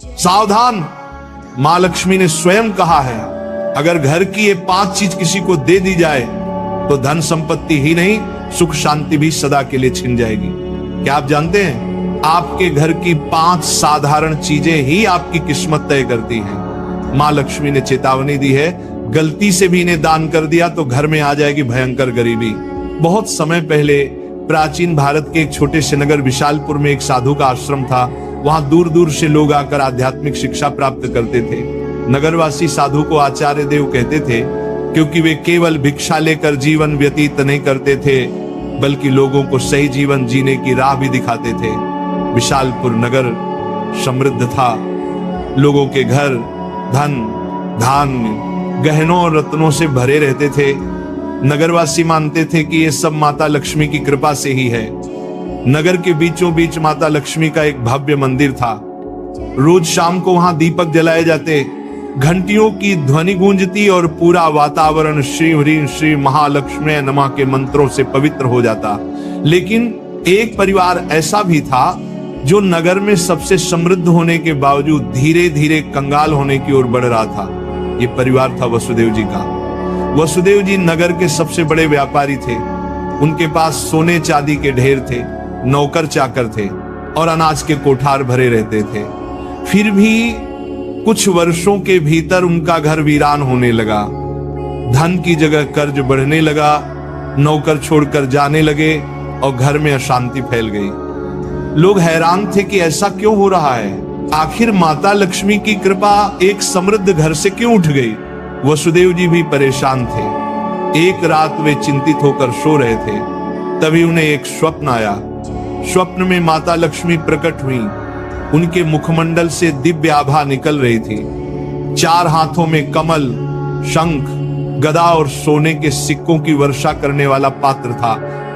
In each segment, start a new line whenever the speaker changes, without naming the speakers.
सावधान, मां लक्ष्मी ने स्वयं कहा है, अगर घर की ये 5 चीज किसी को दे दी जाए तो धन संपत्ति ही नहीं, सुख शांति भी सदा के लिए छिन जाएगी। क्या आप जानते हैं, आपके घर की 5 साधारण चीजें ही आपकी किस्मत तय करती हैं। मां लक्ष्मी ने चेतावनी दी है, गलती से भी इन्हें दान कर दिया तो घर में आ जाएगी भयंकर गरीबी। बहुत समय पहले प्राचीन भारत के एक छोटे से नगर विशालपुर में एक साधु का आश्रम था। वहां दूर दूर से लोग आकर आध्यात्मिक शिक्षा प्राप्त करते थे। नगरवासी साधु को आचार्य देव कहते थे, क्योंकि वे केवल भिक्षा लेकर जीवन व्यतीत नहीं करते थे, बल्कि लोगों को सही जीवन जीने की राह भी दिखाते थे। विशालपुर नगर समृद्ध था, लोगों के घर धन धान्य गहनों और रत्नों से भरे रहते थे। नगरवासी मानते थे कि ये सब माता लक्ष्मी की कृपा से ही है। नगर के बीचों बीच माता लक्ष्मी का एक भव्य मंदिर था। रोज शाम को वहां दीपक जलाए जाते, घंटियों की ध्वनि गूंजती और पूरा वातावरण श्री ह्रीं श्री महालक्ष्मी नमः के मंत्रों से पवित्र हो जाता। लेकिन एक परिवार ऐसा भी था जो नगर में सबसे समृद्ध होने के बावजूद धीरे धीरे कंगाल होने की ओर बढ़ रहा था। ये परिवार था वसुदेव जी का। वसुदेव जी नगर के सबसे बड़े व्यापारी थे। उनके पास सोने चांदी के ढेर थे, नौकर चाकर थे और अनाज के कोठार भरे रहते थे। फिर भी कुछ वर्षों के भीतर उनका घर वीरान होने लगा। धन की जगह कर्ज बढ़ने लगा, नौकर छोड़कर जाने लगे और घर में अशांति फैल गई। लोग हैरान थे कि ऐसा क्यों हो रहा है, आखिर माता लक्ष्मी की कृपा एक समृद्ध घर से क्यों उठ गई। वसुदेव जी भी परेशान थे। एक रात वे चिंतित होकर सो रहे थे, तभी उन्हें एक स्वप्न आया। स्वप्न में माता लक्ष्मी प्रकट हुई। उनके मुखमंडल से दिव्य आभा निकल रही थी। 4 हाथों में कमल, शंख, गदा और सोने के सिक्कों की वर्षा करने वाला पात्र था।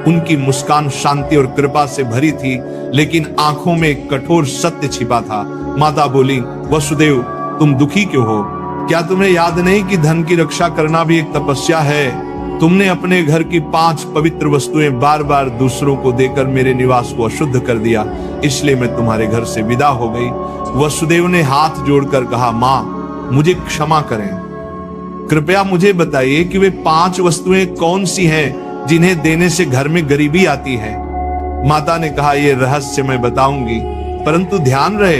उनकी मुस्कान शांति और कृपा से भरी थी, लेकिन आंखों में एक कठोर सत्य छिपा था। माता बोली, वसुदेव तुम दुखी क्यों हो? क्या तुम्हें याद नहीं कि धन की रक्षा करना भी एक तपस्या है? तुमने अपने घर की 5 पवित्र वस्तुएं बार बार दूसरों को देकर मेरे निवास को अशुद्ध कर दिया, इसलिए मैं तुम्हारे घर से विदा हो गई। वसुदेव ने हाथ जोड़कर कहा, मां मुझे क्षमा करें, कृपया मुझे बताइए कि वे 5 वस्तुएं कौन सी हैं जिन्हें देने से घर में गरीबी आती है। माता ने कहा, यह रहस्य मैं बताऊंगी, परंतु ध्यान रहे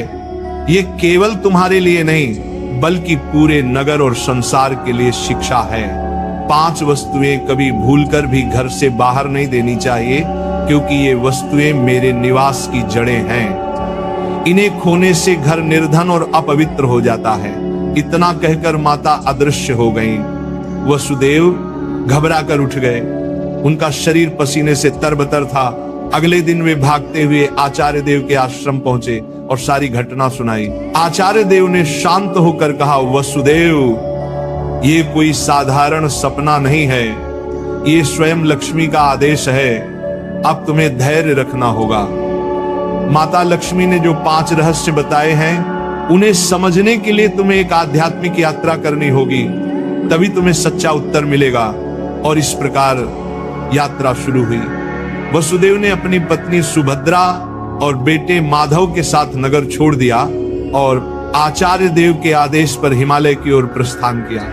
ये केवल तुम्हारे लिए नहीं बल्कि पूरे नगर और संसार के लिए शिक्षा है। 5 वस्तुएं कभी भूलकर भी घर से बाहर नहीं देनी चाहिए, क्योंकि ये वस्तुएं मेरे निवास की जड़ें हैं। इन्हें खोने से घर निर्धन और अपवित्र हो जाता है। इतना कहकर माता अदृश्य हो गईं। वसुदेव घबराकर उठ गए। उनका शरीर पसीने से तरबतर था। अगले दिन वे भागते हुए आचार्य देव के आश्रम पहुंचे और सारी घटना सुनाई। आचार्य देव ने शांत होकर कहा, वसुदेव ये कोई साधारण सपना नहीं है, ये स्वयं लक्ष्मी का आदेश है। अब तुम्हें धैर्य रखना होगा। माता लक्ष्मी ने जो 5 रहस्य बताए हैं, उन्हें समझने के लिए तुम्हें एक आध्यात्मिक यात्रा करनी होगी, तभी तुम्हें सच्चा उत्तर मिलेगा। और इस प्रकार यात्रा शुरू हुई। वसुदेव ने अपनी पत्नी सुभद्रा और बेटे माधव के साथ नगर छोड़ दिया और आचार्य देव के आदेश पर हिमालय की ओर प्रस्थान किया।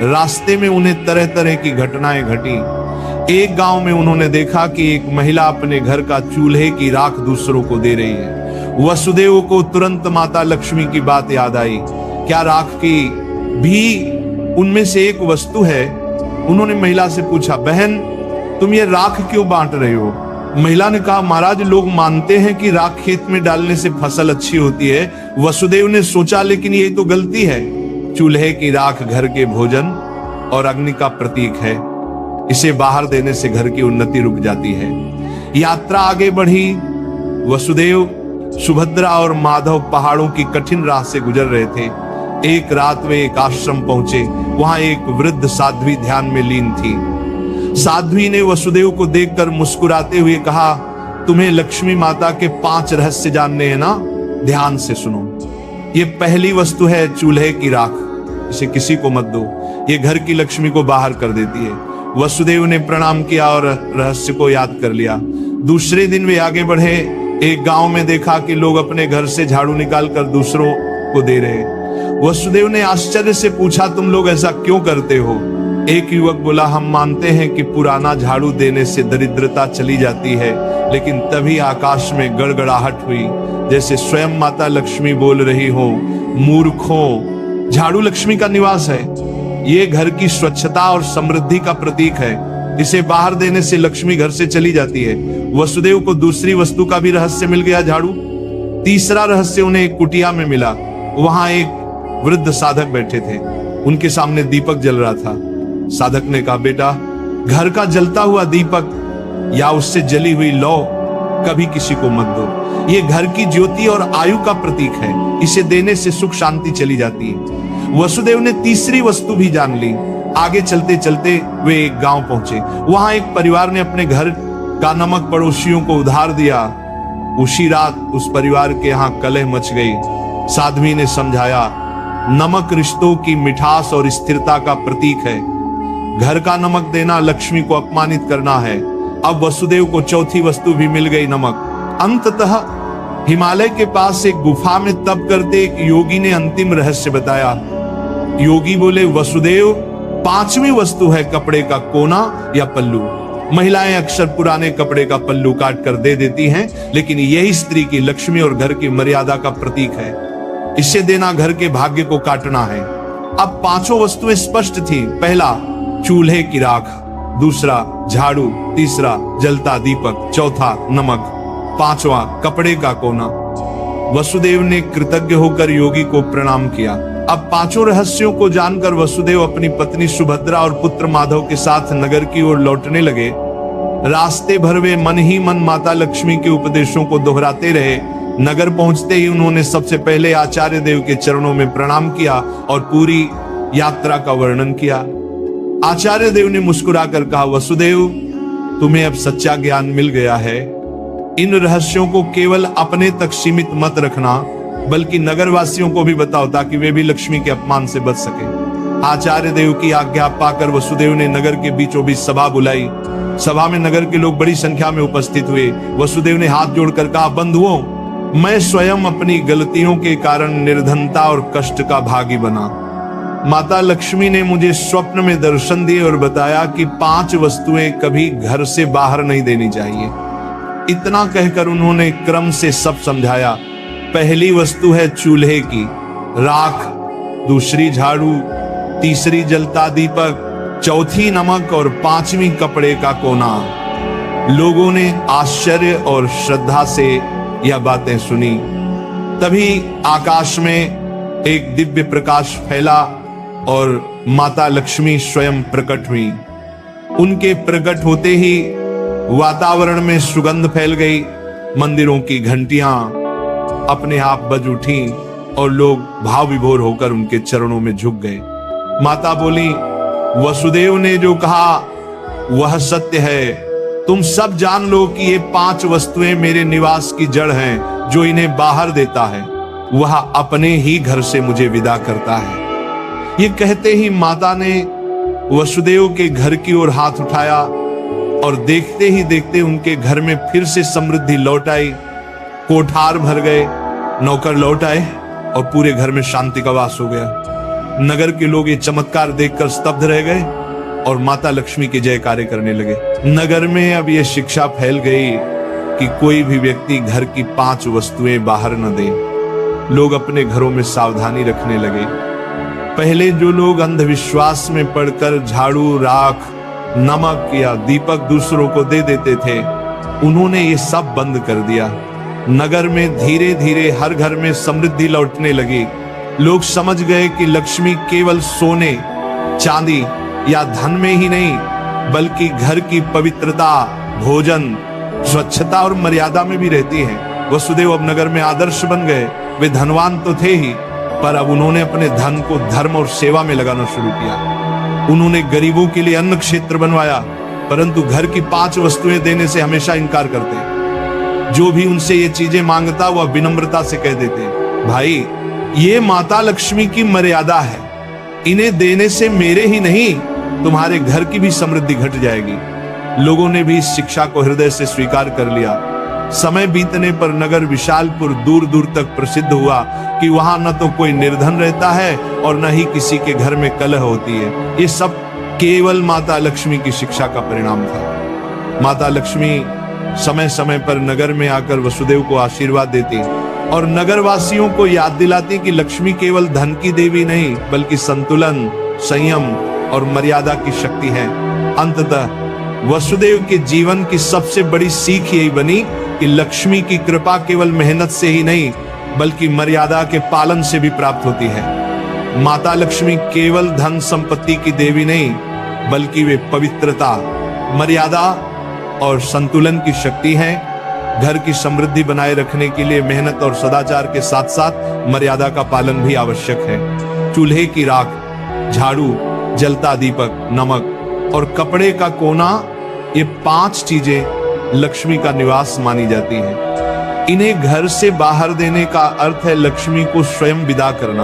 रास्ते में उन्हें तरह तरह की घटनाएं घटी। एक गांव में उन्होंने देखा कि एक महिला अपने घर का चूल्हे की राख दूसरों को दे रही है। वसुदेव को तुरंत माता लक्ष्मी की बात याद आई। क्या राख की भी उनमें से एक वस्तु है? उन्होंने महिला से पूछा, बहन तुम ये राख क्यों बांट रहे हो? महिला ने कहा, महाराज लोग मानते हैं कि राख खेत में डालने से फसल अच्छी होती है। वसुदेव ने सोचा, लेकिन ये तो गलती है। चूल्हे की राख घर के भोजन और अग्नि का प्रतीक है। इसे बाहर देने से घर की उन्नति रुक जाती है। यात्रा आगे बढ़ी। वसुदेव, सुभद्रा और माधव पहाड़ों की कठिन राह से गुजर रहे थे। एक रात वे एक आश्रम पहुंचे। वहां एक वृद्ध साध्वी ध्यान में लीन थी। साध्वी ने वसुदेव को देखकर मुस्कुराते हुए कहा, तुम्हें लक्ष्मी माता के 5 रहस्य जानने हैं ना? ध्यान से सुनो। ये पहली वस्तु है चूल्हे की राख, इसे किसी को मत दो, ये घर की लक्ष्मी को बाहर कर देती है। वसुदेव ने प्रणाम किया और रहस्य को याद कर लिया। दूसरे दिन वे आगे बढ़े। एक गांव में देखा कि लोग अपने घर से झाड़ू निकालकर दूसरों को दे रहे। वसुदेव ने आश्चर्य से पूछा, तुम लोग ऐसा क्यों करते हो? एक युवक बोला, हम मानते हैं कि पुराना झाड़ू देने से दरिद्रता चली जाती है। लेकिन तभी आकाश में गड़गड़ाहट हुई, जैसे स्वयं माता लक्ष्मी बोल रही हो, मूर्खों, झाड़ू लक्ष्मी का निवास है। ये घर की स्वच्छता और समृद्धि का प्रतीक है। इसे बाहर देने से लक्ष्मी घर से चली जाती है। वसुदेव को दूसरी वस्तु का भी रहस्य मिल गया, झाड़ू। तीसरा रहस्य उन्हें एक कुटिया में मिला। वहां एक वृद्ध साधक बैठे थे, उनके सामने दीपक जल रहा था। साधक ने कहा, बेटा, घर का जलता हुआ दीपक या उससे जली हुई लौ कभी किसी को मत दो। ये घर की ज्योति और आयु का प्रतीक है। इसे देने से सुख शांति चली जाती है। वसुदेव ने तीसरी वस्तु भी जान ली। आगे चलते चलते वे एक गांव पहुंचे। वहां एक परिवार ने अपने घर का नमक पड़ोसियों को उधार दिया। उसी रात उस परिवार के यहाँ कलह मच गई। साध्वी ने समझाया, नमक रिश्तों की मिठास और स्थिरता का प्रतीक है। घर का नमक देना लक्ष्मी को अपमानित करना है। अब वसुदेव को चौथी वस्तु भी मिल गई, नमक। अंततः हिमालय के पास एक गुफा में तप करते एक योगी ने अंतिम रहस्य बताया। योगी बोले, वसुदेव, पांचवी वस्तु है कपड़े का कोना या पल्लू। महिलाएं अक्सर पुराने कपड़े का पल्लू काट कर दे देती हैं, लेकिन यही स्त्री की लक्ष्मी और घर की मर्यादा का प्रतीक है। इसे देना घर के भाग्य को काटना है। अब पांचों वस्तुएं स्पष्ट थी। पहला, चूल्हे की राख। दूसरा, झाड़ू। तीसरा, जलता दीपक। चौथा, नमक। पांचवा, कपड़े का कोना। वसुदेव ने कृतज्ञ होकर योगी को प्रणाम किया। अब पांचों रहस्यों को जानकर वसुदेव अपनी पत्नी सुभद्रा और पुत्र माधव के साथ नगर की ओर लौटने लगे। रास्ते भर वे मन ही मन माता लक्ष्मी के उपदेशों को दोहराते रहे। नगर पहुंचते ही उन्होंने सबसे पहले आचार्य देव के चरणों में प्रणाम किया और पूरी यात्रा का वर्णन किया। आचार्य देव ने मुस्कुराकर कहा, वसुदेव, तुम्हें अब सच्चा ज्ञान मिल गया है। इन रहस्यों को केवल अपने तक सीमित मत रखना, बल्कि नगरवासियों को भी बताओ, ताकि वे भी लक्ष्मी के अपमान से बच सके। आचार्य देव की आज्ञा पाकर वसुदेव ने नगर के बीचों बीच सभा बुलाई। सभा में नगर के लोग बड़ी संख्या में उपस्थित हुए। वसुदेव ने हाथ जोड़कर कहा, बंधुओं, मैं स्वयं अपनी गलतियों के कारण निर्धनता और कष्ट का भागी बना। माता लक्ष्मी ने मुझे स्वप्न में दर्शन दिए और बताया कि 5 वस्तुएं कभी घर से बाहर नहीं देनी चाहिए। इतना कहकर उन्होंने क्रम से सब समझाया। पहली वस्तु है चूल्हे की राख, दूसरी झाड़ू, तीसरी जलता दीपक, चौथी नमक और 5वीं कपड़े का कोना। लोगों ने आश्चर्य और श्रद्धा से यह बातें सुनी। तभी आकाश में एक दिव्य प्रकाश फैला और माता लक्ष्मी स्वयं प्रकट हुई। उनके प्रकट होते ही वातावरण में सुगंध फैल गई। मंदिरों की घंटियां अपने आप बज उठी और लोग भाव विभोर होकर उनके चरणों में झुक गए। माता बोली, वसुदेव ने जो कहा वह सत्य है। तुम सब जान लो कि ये 5 वस्तुएं मेरे निवास की जड़ हैं। जो इन्हें बाहर देता है वह अपने ही घर से मुझे विदा करता है। ये कहते ही माता ने वसुदेव के घर की ओर हाथ उठाया और देखते ही देखते उनके घर में फिर से समृद्धि लौट आई। कोठार भर गए, नौकर लौट आए और पूरे घर में शांति का वास हो गया। नगर के लोग ये चमत्कार देखकर स्तब्ध रह गए और माता लक्ष्मी के जयकारे करने लगे। नगर में अब यह शिक्षा फैल गई कि कोई भी व्यक्ति घर की 5 वस्तुएं बाहर न दे। लोग अपने घरों में सावधानी रखने लगे। पहले जो लोग अंधविश्वास में पड़कर झाड़ू, राख, नमक या दीपक दूसरों को दे देते थे, उन्होंने ये सब बंद कर दिया। नगर में धीरे धीरे हर घर में समृद्धि लौटने लगी। लोग समझ गए कि लक्ष्मी केवल सोने, चांदी या धन में ही नहीं, बल्कि घर की पवित्रता, भोजन, स्वच्छता और मर्यादा में भी रहती है। वसुदेव अब नगर में आदर्श बन गए। वे धनवान तो थे ही, पर अब उन्होंने अपने धन को धर्म और सेवा में लगाना शुरू किया। उन्होंने गरीबों के लिए अन्न क्षेत्र बनवाया, परंतु घर की 5 वस्तुएं देने से हमेशा इनकार करते। जो भी उनसे ये चीजें मांगता वह विनम्रता से कह देते, भाई ये माता लक्ष्मी की मर्यादा है, इन्हें देने से मेरे ही नहीं तुम्हारे घर की भी समृद्धि घट जाएगी। लोगों ने भी इस शिक्षा को हृदय से स्वीकार कर लिया। समय बीतने पर नगर विशालपुर दूर दूर तक प्रसिद्ध हुआ कि वहां न तो कोई निर्धन रहता है और न ही किसी के घर में कलह होती है। ये सब केवल माता लक्ष्मी की शिक्षा का परिणाम था। माता लक्ष्मी समय समय पर नगर में आकर वसुदेव को आशीर्वाद देती और नगरवासियों को याद दिलाती कि लक्ष्मी केवल धन की देवी नहीं बल्कि संतुलन, संयम और मर्यादा की शक्ति है। अंततः वसुदेव के जीवन की सबसे बड़ी सीख यही बनी कि लक्ष्मी की कृपा केवल मेहनत से ही नहीं बल्कि मर्यादा के पालन से भी प्राप्त होती है। माता लक्ष्मी केवल धन संपत्ति की देवी नहीं बल्कि वे पवित्रता, मर्यादा और संतुलन की शक्ति है। घर की समृद्धि बनाए रखने के लिए मेहनत और सदाचार के साथ साथ मर्यादा का पालन भी आवश्यक है। चूल्हे की राख, झाड़ू, जलता दीपक, नमक और कपड़े का कोना, ये 5 चीजें लक्ष्मी का निवास मानी जाती हैं। इन्हें घर से बाहर देने का अर्थ है लक्ष्मी को स्वयं विदा करना।